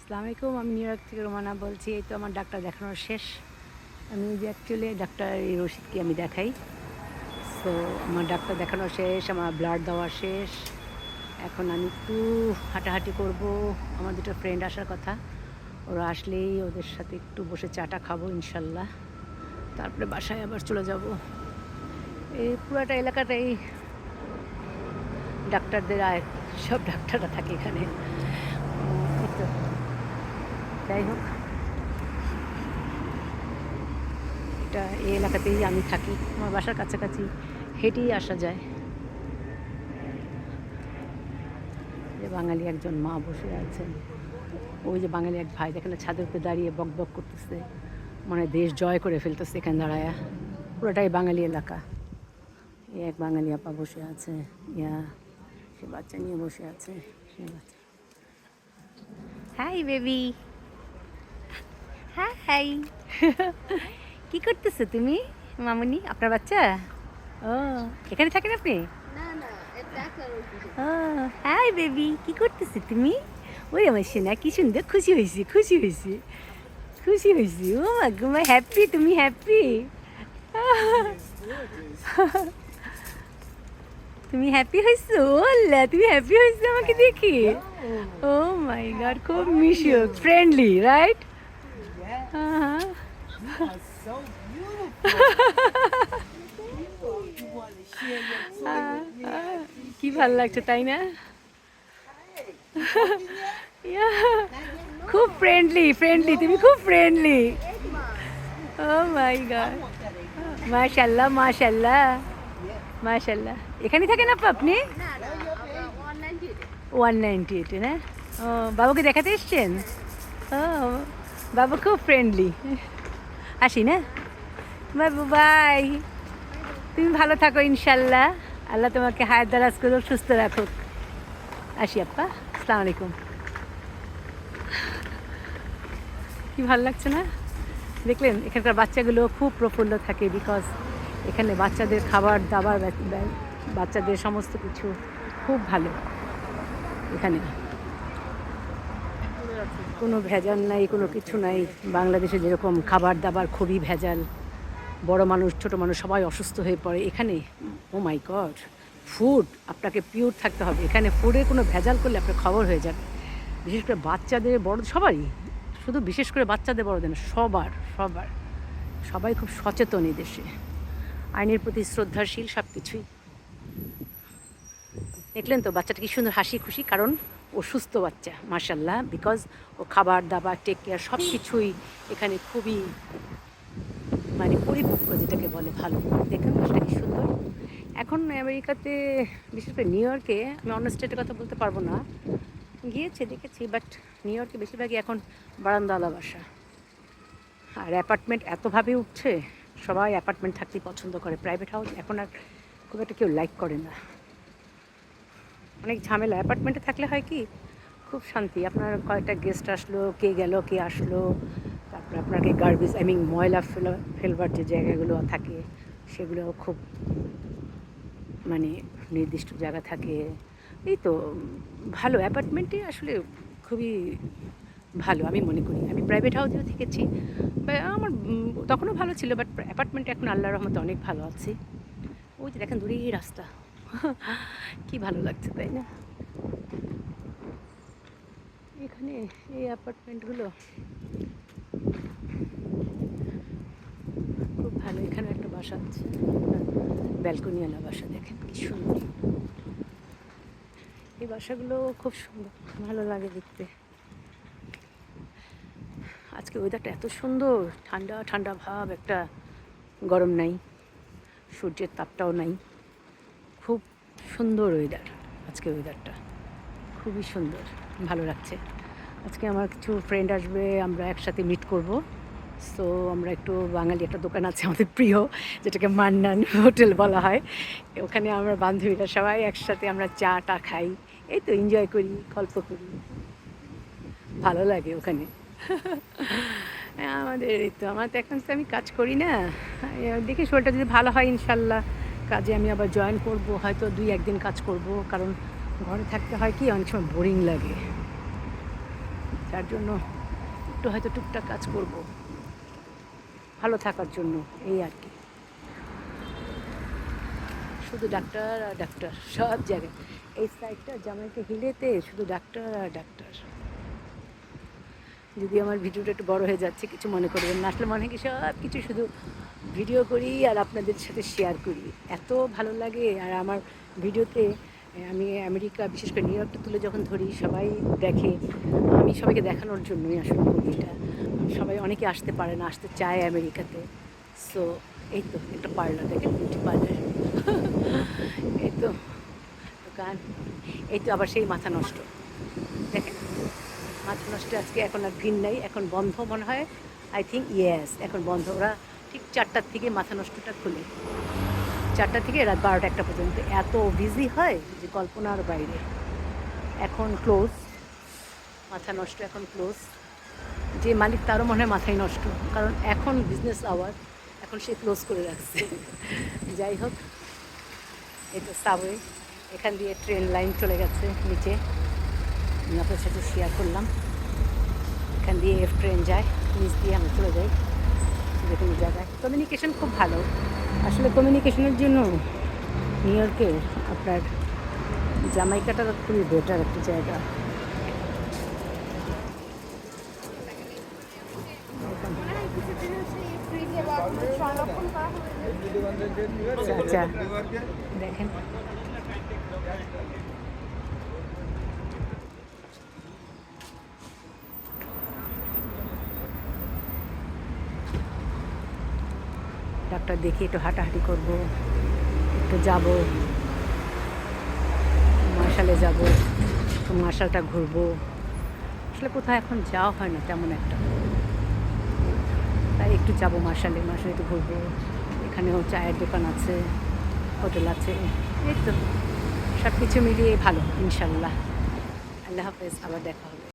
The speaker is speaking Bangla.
আসসালামু আলাইকুম। আমি নিউ ইয়র্ক থেকে রোমানা বলছি। এই তো আমার ডাক্তার দেখানোর শেষ। আমি যে অ্যাকচুয়ালি ডাক্তার এই রশিদকে আমি দেখাই। সো আমার ডাক্তার দেখানো শেষ, আমার ব্লাড দেওয়া শেষ। এখন আমি একটু হাঁটাহাঁটি করব। আমার দুটো ফ্রেন্ড আসার কথা, ওরা আসলেই ওদের সাথে একটু বসে চাটা খাবো ইনশাল্লাহ। তারপরে বাসায় আবার চলে যাব। এই পুরাটা এলাকাটাই ডাক্তারদের সব ডাক্তাররা থাকে এখানে। এই তো যাই হোক, এটা এই এলাকাতেই আমি থাকি, আমার বাসার কাছাকাছি হেঁটেই আসা যায়। যে বাঙালি একজন মা বসে আছেন, ওই যে বাঙালি এক ভাই দেখেন ছাদের উপরে দাঁড়িয়ে বক বক করতেছে, মানে দেশ জয় করে ফেলতেছে এখানে দাঁড়ায়। পুরোটাই বাঙালি এলাকা। এক বাঙালি আপা বসে আছে, ইয়া সে বাচ্চা নিয়ে বসে আছে। সে বাচ্চা, হাই বেবি, হাই। কি করতেছো তুমি মামুনি? আপনার বাচ্চা? ও, এখানে থাকেন আপনি? ও, হাই বেবি, কি করতেছো তুমি? ওই আমার সোনা, কি সুন্দর, খুশি হয়েছি, খুশি হয়েছি, খুশি হয়েছি। ও মা গো, মা হ্যাপি, তুমি হ্যাপি? তুমি হ্যাপি হয়েছো? ওল্লা, তুমি হ্যাপি হয়েছো আমাকে দেখি? ও মাই গড, খুব মিশুক, friendly, right? So beautiful. You want to share your toy with me? I appreciate কি ভাল লাগছে তাই না? it. Working yet? Yeah. খুব ফ্রেন্ডলি, ফ্রেন্ডলি, তুমি খুব friendly. Oh my god, I want that egg. মাশাল্লাহ, মাশাল্লাহ, মাশাল্লাহ। এখানে থাকেন আপনি? 198 না? ও, বাবুকে দেখাতে এসছেন? ও, বাবু খুব ফ্রেন্ডলি। আসি না? বাবু বাই। তুমি ভালো থাকো ইনশাল্লাহ। আল্লাহ তোমাকে হায়াত দারাজ করুক, সুস্থ রাখুক। আসি আপ্পা, আসসালামু আলাইকুম। কি ভালো লাগছে না? দেখলেন এখানকার বাচ্চাগুলো খুব প্রফুল্ল থাকে, বিকজ এখানে বাচ্চাদের খাবার দাবার, বাচ্চাদের সমস্ত কিছু খুব ভালো। এখানে কোনো ভেজাল নাই, কোনো কিছু নাই। বাংলাদেশে যেরকম খাবার দাবার খুবই ভেজাল, বড় মানুষ ছোট মানুষ সবাই অসুস্থ হয়ে পড়ে। এখানে ও মাই গড, ফুড আপনাকে পিওর থাকতে হবে। এখানে ফুডে কোনো ভেজাল করলে আপনার খবর হয়ে যাবে। বিশেষ করে বাচ্চাদের, বড় সবারই, শুধু বিশেষ করে বাচ্চাদের বড়দের না, সবার সবার সবাই খুব সচেতন এই দেশে, আইনের প্রতি শ্রদ্ধাশীল, সব কিছুই। দেখলেন তো বাচ্চাটা কি সুন্দর হাসি খুশি, কারণ ও সুস্থ বাচ্চা মাশাল্লাহ, বিকজ ও খাবার দাবার টেক কেয়ার সব কিছুই এখানে খুবই মানে পরিপক্ক, যেটাকে বলে ভালো। দেখুন সেটা কি সুন্দর। এখন আমেরিকাতে, বিশেষ করে নিউ ইয়র্কে, আমি অন্য স্টেটের কথা বলতে পারবো না, গিয়েছে দেখেছি, বাট নিউ ইয়র্কে বেশিরভাগই এখন বারান্দাওয়ালা বাসা। আর অ্যাপার্টমেন্ট এতভাবে উঠছে, সবাই অ্যাপার্টমেন্ট থাকতেই পছন্দ করে। প্রাইভেট হাউস এখন আর খুব একটা কেউ লাইক করে না, অনেক ঝামেলা। অ্যাপার্টমেন্টে থাকলে হয় কি, খুব শান্তি। আপনার কয়েকটা গেস্ট আসলো, কে গেল, কে আসলো, তারপরে আপনাকে গার্বেজ, আই মিন ময়লা ফেলবার যে জায়গাগুলো থাকে সেগুলো খুব মানে নির্দিষ্ট জায়গা থাকে। এই তো ভালো, অ্যাপার্টমেন্টে আসলে খুবই ভালো আমি মনে করি। আমি প্রাইভেট হাউসেও থেকেছি, আমার তখনও ভালো ছিল, বাট অ্যাপার্টমেন্টে এখন আল্লাহর রহমতে অনেক ভালো আছি। ওই যে দেখেন দূরেই রাস্তা, কি ভালো লাগছে তাই না? এখানে এই অ্যাপার্টমেন্টগুলো খুব ভালো। এখানে একটা বাসা আছে, ব্যালকনিওয়ালা বাসা, দেখেন কি সুন্দর। এই বাসাগুলো খুব সুন্দর, ভালো লাগে দেখতে। আজকে ওয়েদারটা এত সুন্দর, ঠান্ডা ঠান্ডা ভাব, একটা গরম নাই, সূর্যের তাপটাও নাই, খুব সুন্দর ওয়েদার। আজকে ওয়েদারটা খুবই সুন্দর, ভালো লাগছে। আজকে আমার কিছু ফ্রেন্ড আসবে, আমরা একসাথে মিট করব। সো আমরা একটু, বাঙালি একটা দোকান আছে আমাদের প্রিয়, যেটাকে মান্নান হোটেল বলা হয়, ওখানে আমরা বান্ধবীরা সবাই একসাথে আমরা চা টা খাই, এই তো এনজয় করি, গল্প করি, ভালো লাগে ওখানে। আমাদের এই তো, আমার তো এখন তো আমি কাজ করি না, দেখি শরীরটা যদি ভালো হয় ইনশাল্লাহ কাজে আমি আবার জয়েন করব। হয়তো 2-1 দিন কাজ করব, কারণ ঘরে থাকতে হয় কি অনেক সময় বোরিং লাগে। যার জন্য একটু হয়তো টুকটাক কাজ করব ভালো থাকার জন্য, এই আর কি। শুধু ডাক্তার আর ডাক্তার সব জায়গায়। এই সাইডটা জামাইকে হিলেতে শুধু ডাক্তার আর ডাক্তার। যদি আমার ভিডিওটা একটু বড় হয়ে যাচ্ছে কিছু মনে করবেন না, আসলে মনে হয় কি সব কিছু শুধু ভিডিও করি আর আপনাদের সাথে শেয়ার করি, এত ভালো লাগে। আর আমার ভিডিওতে আমি আমেরিকা, বিশেষ করে নিউ ইয়র্কটা তুলে যখন ধরি সবাই দেখে, আমি সবাইকে দেখানোর জন্যই আসলে করি এটা। সবাই অনেকে আসতে পারে না, আসতে চায় আমেরিকাতে। সো এই তো একটা পার্লার, দেখেন বিউটি পার্লার। এই তো দোকান, এই তো আবার সেই মাথা নষ্ট, দেখেন মাথা নষ্ট। আজকে এখন আর গ্রিন নাই, এখন বন্ধ মনে হয়, আই থিঙ্ক ইয়েস এখন বন্ধ। ওরা ঠিক 4টার থেকে মাথা নষ্টটা খুলে, 4টা থেকে রাত 12টা 1টা পর্যন্ত এত বিজি হয় যে কল্পনার বাইরে। এখন ক্লোজ, মাথা নষ্ট এখন ক্লোজ। যে মালিক তারও মনে হয় মাথায় নষ্ট, কারণ এখন বিজনেস আওয়ার, এখন সে ক্লোজ করে রাখছে। যাই হোক, এই তো সাবওয়ে, এখান দিয়ে ট্রেন লাইন চলে গেছে নিচে, আমি আপনার সাথে শেয়ার করলাম। এখান দিয়ে এফ ট্রেন যায়, নিচ দিয়ে আমরা চলে যাই যে কোনো জায়গায়। কমিউনিকেশন খুব ভালো আসলে। কমিউনিকেশনের জন্য নিউ ইয়র্কের আপনার জামাইকাটা খুবই বেটার একটা জায়গা। আচ্ছা দেখেন, ডাক্তার দেখি একটু হাঁটাহাঁটি করব, একটু যাব মার্শালে, যাব একটু মার্শালটা ঘুরবো। আসলে কোথাও এখন যাওয়া হয় না তেমন একটা, তাই একটু যাব মার্শালে, মার্শালে একটু ঘুরবো। এখানেও চায়ের দোকান আছে, হোটেল আছে, এই তো সব কিছু মিলিয়ে ভালো ইনশাল্লাহ। আল্লাহ হাফেজ, আবার দেখা হবে।